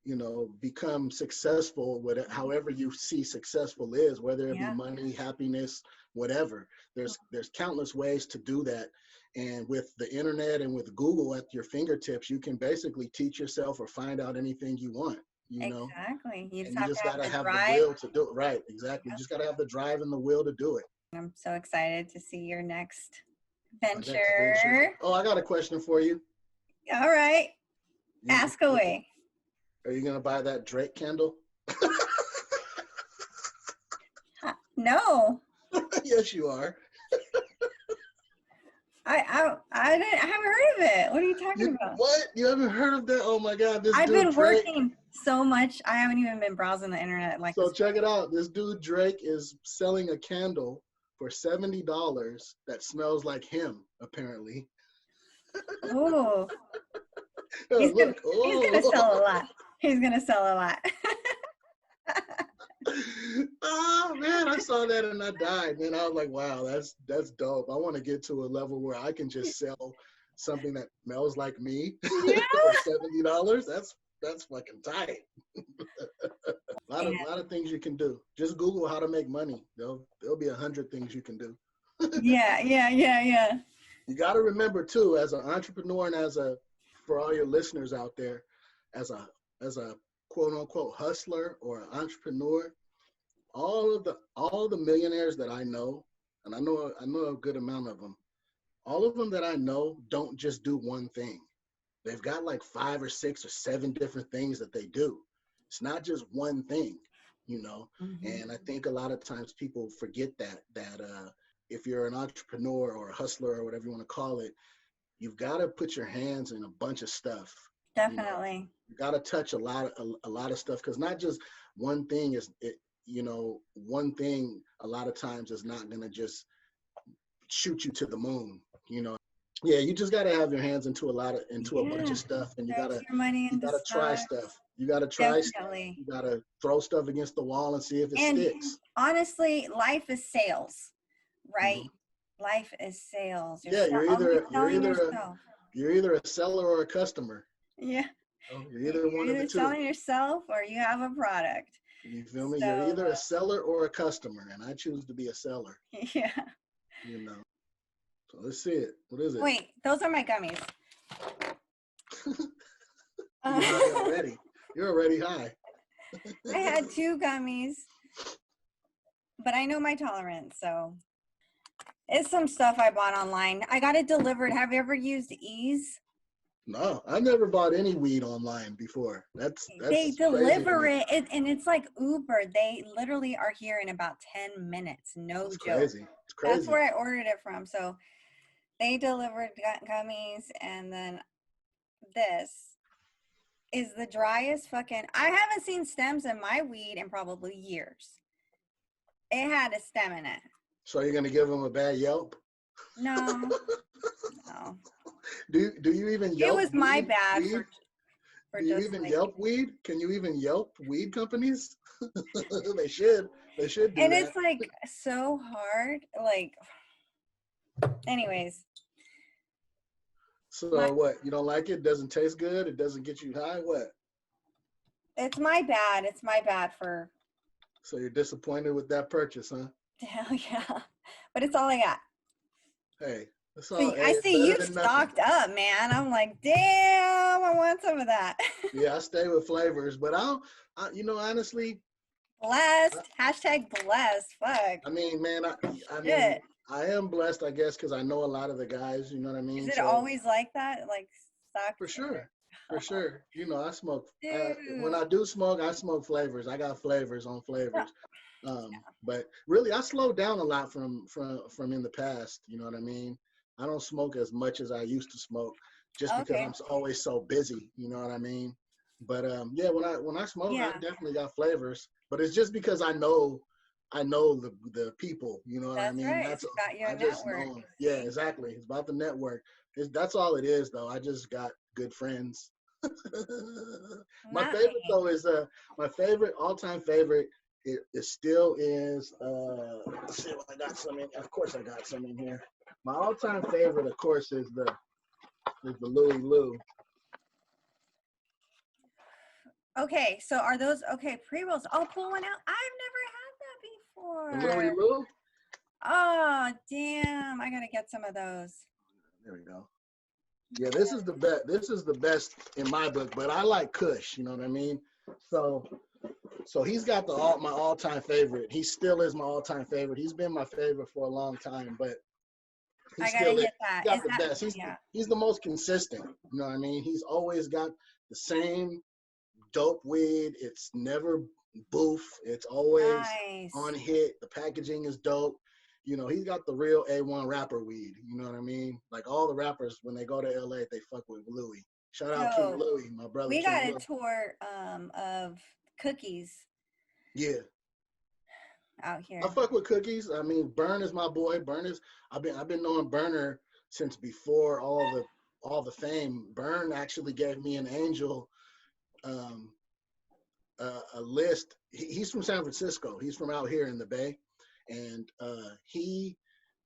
Speaker 1: you know, become successful with it, however you see successful is, whether it be
Speaker 2: Yeah.
Speaker 1: money, happiness, whatever. There's countless ways to do that. And with the internet and with Google at your fingertips, you can basically teach yourself or find out anything you want, you know.
Speaker 2: Exactly. You just
Speaker 1: And you
Speaker 2: have to
Speaker 1: just
Speaker 2: have
Speaker 1: gotta
Speaker 2: the
Speaker 1: have the
Speaker 2: drive.
Speaker 1: will to do it. Right, exactly. You just gotta have the drive and the will to do it.
Speaker 2: I'm so excited to see your next
Speaker 1: My next venture.
Speaker 2: venture.
Speaker 1: Oh, I got a question for you.
Speaker 2: All right.
Speaker 1: You-
Speaker 2: Ask away.
Speaker 1: Are you gonna buy that Drake candle?
Speaker 2: No.
Speaker 1: Yes, you are.
Speaker 2: I haven't heard of it. What are you talking about?
Speaker 1: What? You haven't heard of that? Oh my God, this
Speaker 2: I've
Speaker 1: dude
Speaker 2: been
Speaker 1: Drake.
Speaker 2: working so much. I haven't even been browsing the internet like
Speaker 1: So
Speaker 2: this.
Speaker 1: check it out. This dude Drake is selling a candle for $70 that smells like him, apparently.
Speaker 2: Oh,
Speaker 1: Oh,
Speaker 2: he's gonna
Speaker 1: look.
Speaker 2: sell a
Speaker 1: Oh.
Speaker 2: lot. He's gonna sell a lot.
Speaker 1: Oh man, I saw that and I died. Man, I was like, wow, that's dope. I want to get to a level where I can just sell something that smells like me
Speaker 2: Yeah.
Speaker 1: for $70. That's fucking tight. A
Speaker 2: And
Speaker 1: lot of things you can do. Just Google how to make money. There'll be 100 things you can do.
Speaker 2: yeah.
Speaker 1: You got to remember too, as an entrepreneur and for all your listeners out there, as a quote unquote hustler or an entrepreneur, all the millionaires that I know, and I know a good amount of them, all of them that I know don't just do one thing. They've got like 5 or 6 or 7 different things that they do. It's not just one thing, you know.
Speaker 2: Mhm.
Speaker 1: And I think a lot of times people forget that if you're an entrepreneur or a hustler or whatever you want to call it, you've got to put your hands in a bunch of stuff. You know,
Speaker 2: Definitely.
Speaker 1: you got to touch a lot of stuff, because not just one thing is it. You know, one thing a lot of times is not gonna just shoot you to the moon. You know, yeah, you just gotta have your hands into a bunch
Speaker 2: Yeah.
Speaker 1: of stuff, and you
Speaker 2: Throw
Speaker 1: gotta
Speaker 2: your money into
Speaker 1: try
Speaker 2: stuff.
Speaker 1: stuff. You gotta try stuff.
Speaker 2: Definitely.
Speaker 1: You gotta throw stuff against the wall and see if it
Speaker 2: And
Speaker 1: sticks.
Speaker 2: honestly, life is sales, right?
Speaker 1: Mhm.
Speaker 2: Life is sales.
Speaker 1: Yeah,
Speaker 2: You're selling yourself.
Speaker 1: you're either a seller or a customer.
Speaker 2: Yeah.
Speaker 1: Oh, you're either one of the two.
Speaker 2: Selling yourself or you have a product.
Speaker 1: You feel me? You're
Speaker 2: So,
Speaker 1: either a seller or a customer, and I choose to be a seller.
Speaker 2: yeah.
Speaker 1: You know. So let's see it. What is it?
Speaker 2: Wait, those are my gummies.
Speaker 1: You're high already. You're already high.
Speaker 2: I had 2 gummies, but I know my tolerance, so it's some stuff I bought online. I got it delivered. Have you ever used Ease?
Speaker 1: No, I never bought any weed online before. That's
Speaker 2: They deliver it, and it's like Uber. They literally are here in about 10 minutes. No
Speaker 1: That's
Speaker 2: joke.
Speaker 1: crazy. It's crazy.
Speaker 2: That's where I ordered it from. So they delivered gummies, and then this is the driest fucking. I haven't seen stems in my weed in probably years. It had a stem in it.
Speaker 1: So you're gonna give them a bad Yelp?
Speaker 2: No, no.
Speaker 1: Do you even Yelp?
Speaker 2: It was my
Speaker 1: weed?
Speaker 2: bad
Speaker 1: Weed?
Speaker 2: for
Speaker 1: Do you
Speaker 2: just
Speaker 1: even
Speaker 2: like,
Speaker 1: Yelp weed? Can you even Yelp weed companies? They should. They should do
Speaker 2: and
Speaker 1: that.
Speaker 2: it's like so hard. Like, anyways.
Speaker 1: So what? You don't like it? Doesn't taste good? It doesn't get you high? What?
Speaker 2: It's my bad. It's my bad for.
Speaker 1: So you're disappointed with that purchase, huh?
Speaker 2: Hell yeah. But it's all I got.
Speaker 1: Hey, that's
Speaker 2: So
Speaker 1: all.
Speaker 2: I
Speaker 1: Hey,
Speaker 2: see you
Speaker 1: nothing.
Speaker 2: stocked up, man. I'm like, damn, I want some of that.
Speaker 1: Yeah, I stay with flavors, but honestly.
Speaker 2: Blessed. Hashtag blessed. Fuck.
Speaker 1: I mean, man,
Speaker 2: Shit.
Speaker 1: I am blessed, I guess, because I know a lot of the guys, you know what I mean?
Speaker 2: Is it
Speaker 1: So,
Speaker 2: always like that? Like, stocked?
Speaker 1: for sure. For sure. You know, I smoke.
Speaker 2: Dude.
Speaker 1: When I do smoke, I smoke flavors. I got flavors on flavors. But really, I slowed down a lot from in the past. You know what I mean? I don't smoke as much as I used to smoke, just because I'm always so busy. You know what I mean? But yeah, when I smoke, I definitely got flavors. But it's just because I know the people. You know what I mean?
Speaker 2: Right. That's about your network.
Speaker 1: Yeah, exactly. It's about the network. That's all it is, though. I just got good friends. My favorite though is my favorite all-time favorite. It still is. Let's see if I got some in. Of course, I got some in here. My all-time favorite, of course, is the Louie Lou.
Speaker 2: Okay, so are those pre-rolls? I'll pull one out. I've never had that before.
Speaker 1: The Louie Lou?
Speaker 2: Oh, damn. I gotta get some of those.
Speaker 1: There we go. Yeah, this is the best. This is the best in my book, but I like Kush, you know what I mean? So he's got my all-time favorite. He still is my all-time favorite. He's been my favorite for a long time, but he still is. He got the best. He's the most consistent, you know what I mean? He's always got the same dope weed. It's never boof. It's always on hit. The packaging is dope. You know, he's got the real A1 rapper weed. You know what I mean? Like all the rappers, when they go to LA, they fuck with Louie. Shout out King Louie, my brother.
Speaker 2: We got a tour of Cookies.
Speaker 1: Yeah.
Speaker 2: Out here.
Speaker 1: I fuck with Cookies. I mean, Burn is my boy. I've been knowing Burner since before all the fame. Burn actually gave me an Angel a list. He's from San Francisco. He's from out here in the Bay. And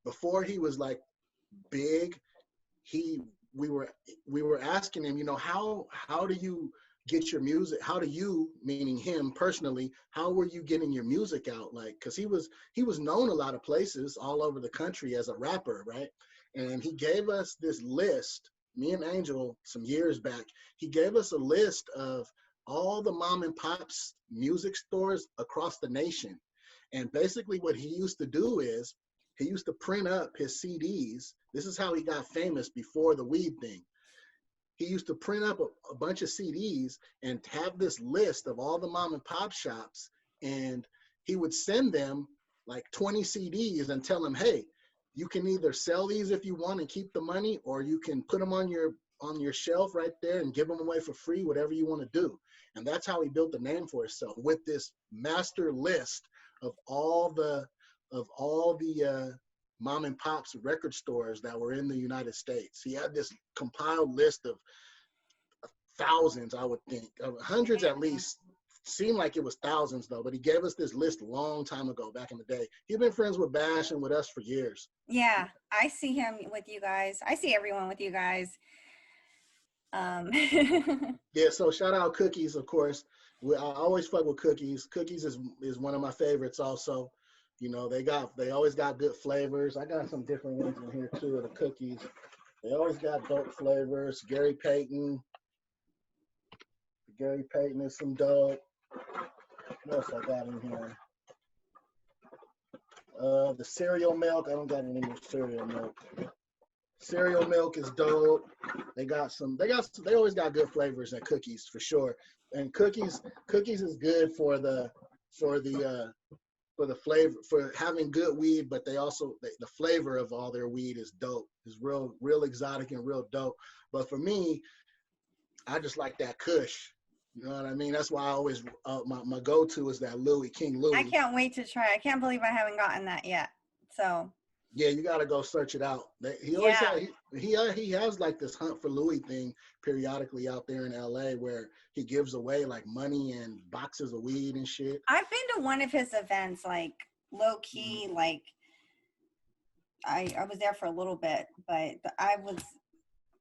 Speaker 1: before he was like big, we were asking him, you know, how do you get your music? How do you, meaning him personally, how were you getting your music out? Like, cause he was known a lot of places all over the country as a rapper, right? And he gave us this list, me and Angel, some years back. He gave us a list of all the mom and pops music stores across the nation. And basically what he used to do is he used to print up his CDs. This is how he got famous before the weed thing. He used to print up a bunch of CDs and have this list of all the mom and pop shops. And he would send them like 20 CDs and tell them, hey, you can either sell these if you want and keep the money, or you can put them on your shelf right there and give them away for free, whatever you want to do. And that's how he built the name for himself, with this master list of all the mom and pops record stores that were in the United States. He had this compiled list of thousands, I would think, of hundreds at least, Seemed like it was thousands though, but he gave us this list a long time ago, back in the day. He's been friends with Bash and with us for years.
Speaker 2: Yeah, I see him with you guys. I see everyone with you guys.
Speaker 1: Yeah, so shout out Cookies, of course. I always fuck with Cookies. Cookies is one of my favorites also. You know, they always got good flavors. I got some different ones in here too of the cookies. They always got dope flavors. Gary Payton is some dope. What else I got in here? The cereal milk. I don't got any more cereal milk. Cereal milk is dope. They always got good flavors at Cookies for sure. And cookies is good for the flavor, for having good weed, but they also the flavor of all their weed is dope. It's real exotic and real dope. But for me, I just like that Kush. You know what I mean? That's why I always my go-to is that King Louis.
Speaker 2: I can't wait to try. I can't believe I haven't gotten that yet. So
Speaker 1: yeah, you gotta go search it out. He has like this Hunt for Louis thing periodically out there in LA where he gives away like money and boxes of weed and shit.
Speaker 2: I've been to one of his events, like low key, like I was there for a little bit, but I was.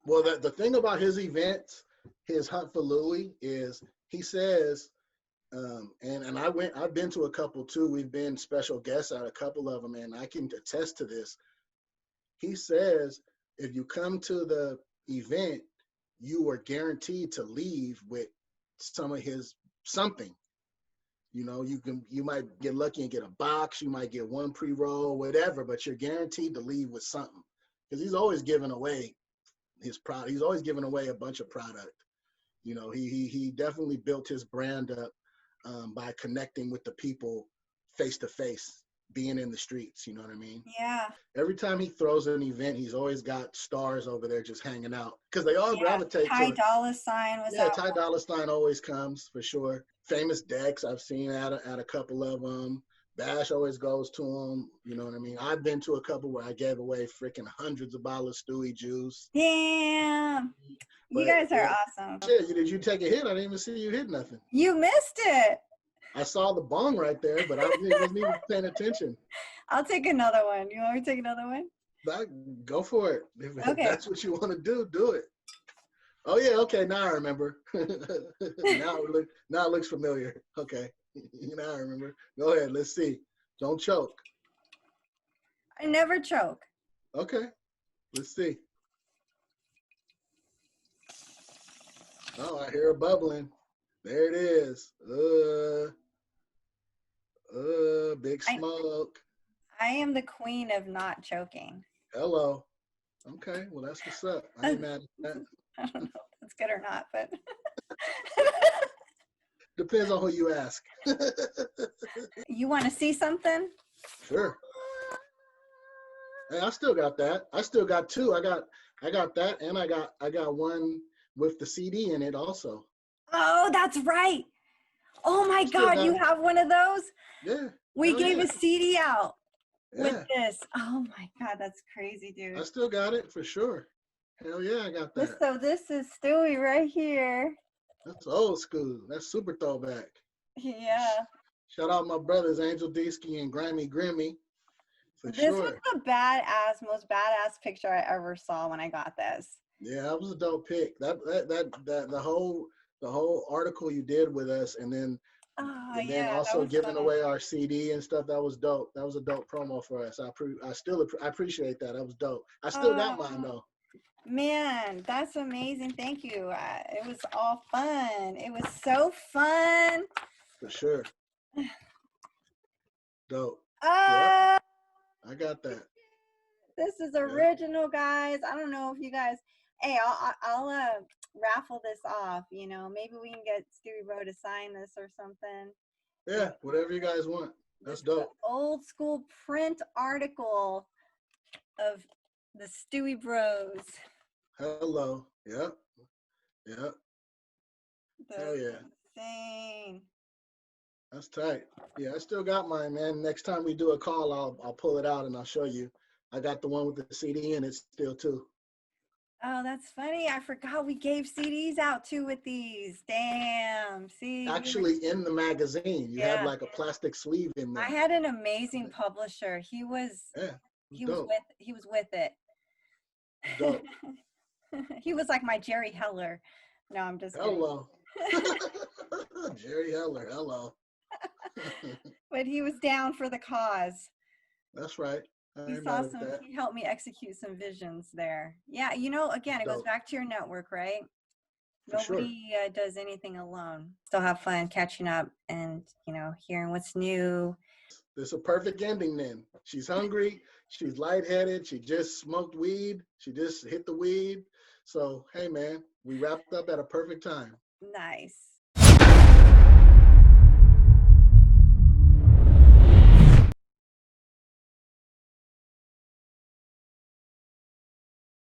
Speaker 1: Well, the thing about his events, his Hunt for Louis, is he says, and I've been to a couple too. We've been special guests at a couple of them, and I can attest to this. He says, if you come to the event, you are guaranteed to leave with some of his something. You know, you might get lucky and get a box, you might get one pre-roll, whatever, but you're guaranteed to leave with something. Because he's always giving away his product. He's always giving away a bunch of product. You know, he definitely built his brand up by connecting with the people face to face, being in the streets. You know what I mean?
Speaker 2: Yeah.
Speaker 1: Every time he throws an event, he's always got stars over there just hanging out because they all gravitate.
Speaker 2: Ty Dolla $ign was out.
Speaker 1: Ty Dolla $ign always comes for sure. Famous Dex, I've seen at a couple of them. Bash always goes to them. You know what I mean? I've been to a couple where I gave away freaking hundreds of bottles of Stooie Juice.
Speaker 2: Damn. You guys are awesome.
Speaker 1: Shit, did you take a hit? I didn't even see you hit nothing.
Speaker 2: You missed it.
Speaker 1: I saw the bong right there, but I wasn't even paying attention.
Speaker 2: I'll take another one. You want me to take another one?
Speaker 1: Go for it. If that's what you want to do, do it. Oh yeah, okay. Now I remember. now it looks familiar. Okay, now I remember. Go ahead. Let's see. Don't choke.
Speaker 2: I never choke.
Speaker 1: Okay, let's see. Oh, I hear it bubbling. There it is. Big smoke.
Speaker 2: I am the queen of not choking.
Speaker 1: Hello. Okay, well that's what's up. I ain't mad at that.
Speaker 2: I don't know if that's good or not, but
Speaker 1: depends on who you ask.
Speaker 2: You want to see something?
Speaker 1: Sure. Hey, I still got that. I still got two. I got that, and I got one with the CD in it also.
Speaker 2: Oh, that's right. Oh my God, you have one of those?
Speaker 1: Yeah.
Speaker 2: We gave a CD out with this. Oh my God, that's crazy, dude.
Speaker 1: I still got it for sure. Hell yeah, I got that.
Speaker 2: So this is Stooie right here.
Speaker 1: That's old school. That's super throwback.
Speaker 2: Yeah.
Speaker 1: Shout out my brothers, Angel Deesky and Grammy Grimmy.
Speaker 2: This was the most badass picture I ever saw when I got this.
Speaker 1: Yeah, that was a dope pic. That the whole article you did with us, and then also giving away our CD and stuff. That was dope. That was a dope promo for us. I appreciate that. That was dope. I still got mine though.
Speaker 2: Man, that's amazing. Thank you. It was all fun. It was so fun.
Speaker 1: For sure. Dope. Yep. I got that.
Speaker 2: This is original, guys. I don't know if you guys. Hey, I'll raffle this off. You know, maybe we can get stooiebro to sign this or something.
Speaker 1: Yeah, whatever you guys want. That's dope.
Speaker 2: Old school print article of the Stooie Bros.
Speaker 1: Hello. Yep. Yep. Hell yeah.
Speaker 2: Insane.
Speaker 1: That's tight. Yeah, I still got mine, man. Next time we do a call, I'll pull it out and I'll show you. I got the one with the CD in it still too.
Speaker 2: Oh, that's funny. I forgot we gave CDs out too with these. Damn. See,
Speaker 1: Actually, in the magazine, you had
Speaker 2: yeah.
Speaker 1: like a plastic sleeve in
Speaker 2: I
Speaker 1: there.
Speaker 2: had an amazing publisher. He was
Speaker 1: Yeah, it was
Speaker 2: he was
Speaker 1: dope.
Speaker 2: with it.
Speaker 1: Dope.
Speaker 2: He was like my Jerry Heller. No, I'm just kidding.
Speaker 1: Hello. Jerry Heller, hello.
Speaker 2: But he was down for the cause.
Speaker 1: That's right. I
Speaker 2: He
Speaker 1: ain't
Speaker 2: saw
Speaker 1: mad at
Speaker 2: some,
Speaker 1: that.
Speaker 2: he helped me execute some visions there. Yeah, you know, again, it goes
Speaker 1: Dope.
Speaker 2: back to your network, right?
Speaker 1: For sure.
Speaker 2: Nobody does anything alone. Still have fun catching up and, you know, hearing what's new.
Speaker 1: This is a perfect ending then. She's hungry. She's lightheaded. She just smoked weed. She just hit the weed. So, hey, man, we wrapped up at a perfect time.
Speaker 2: Nice.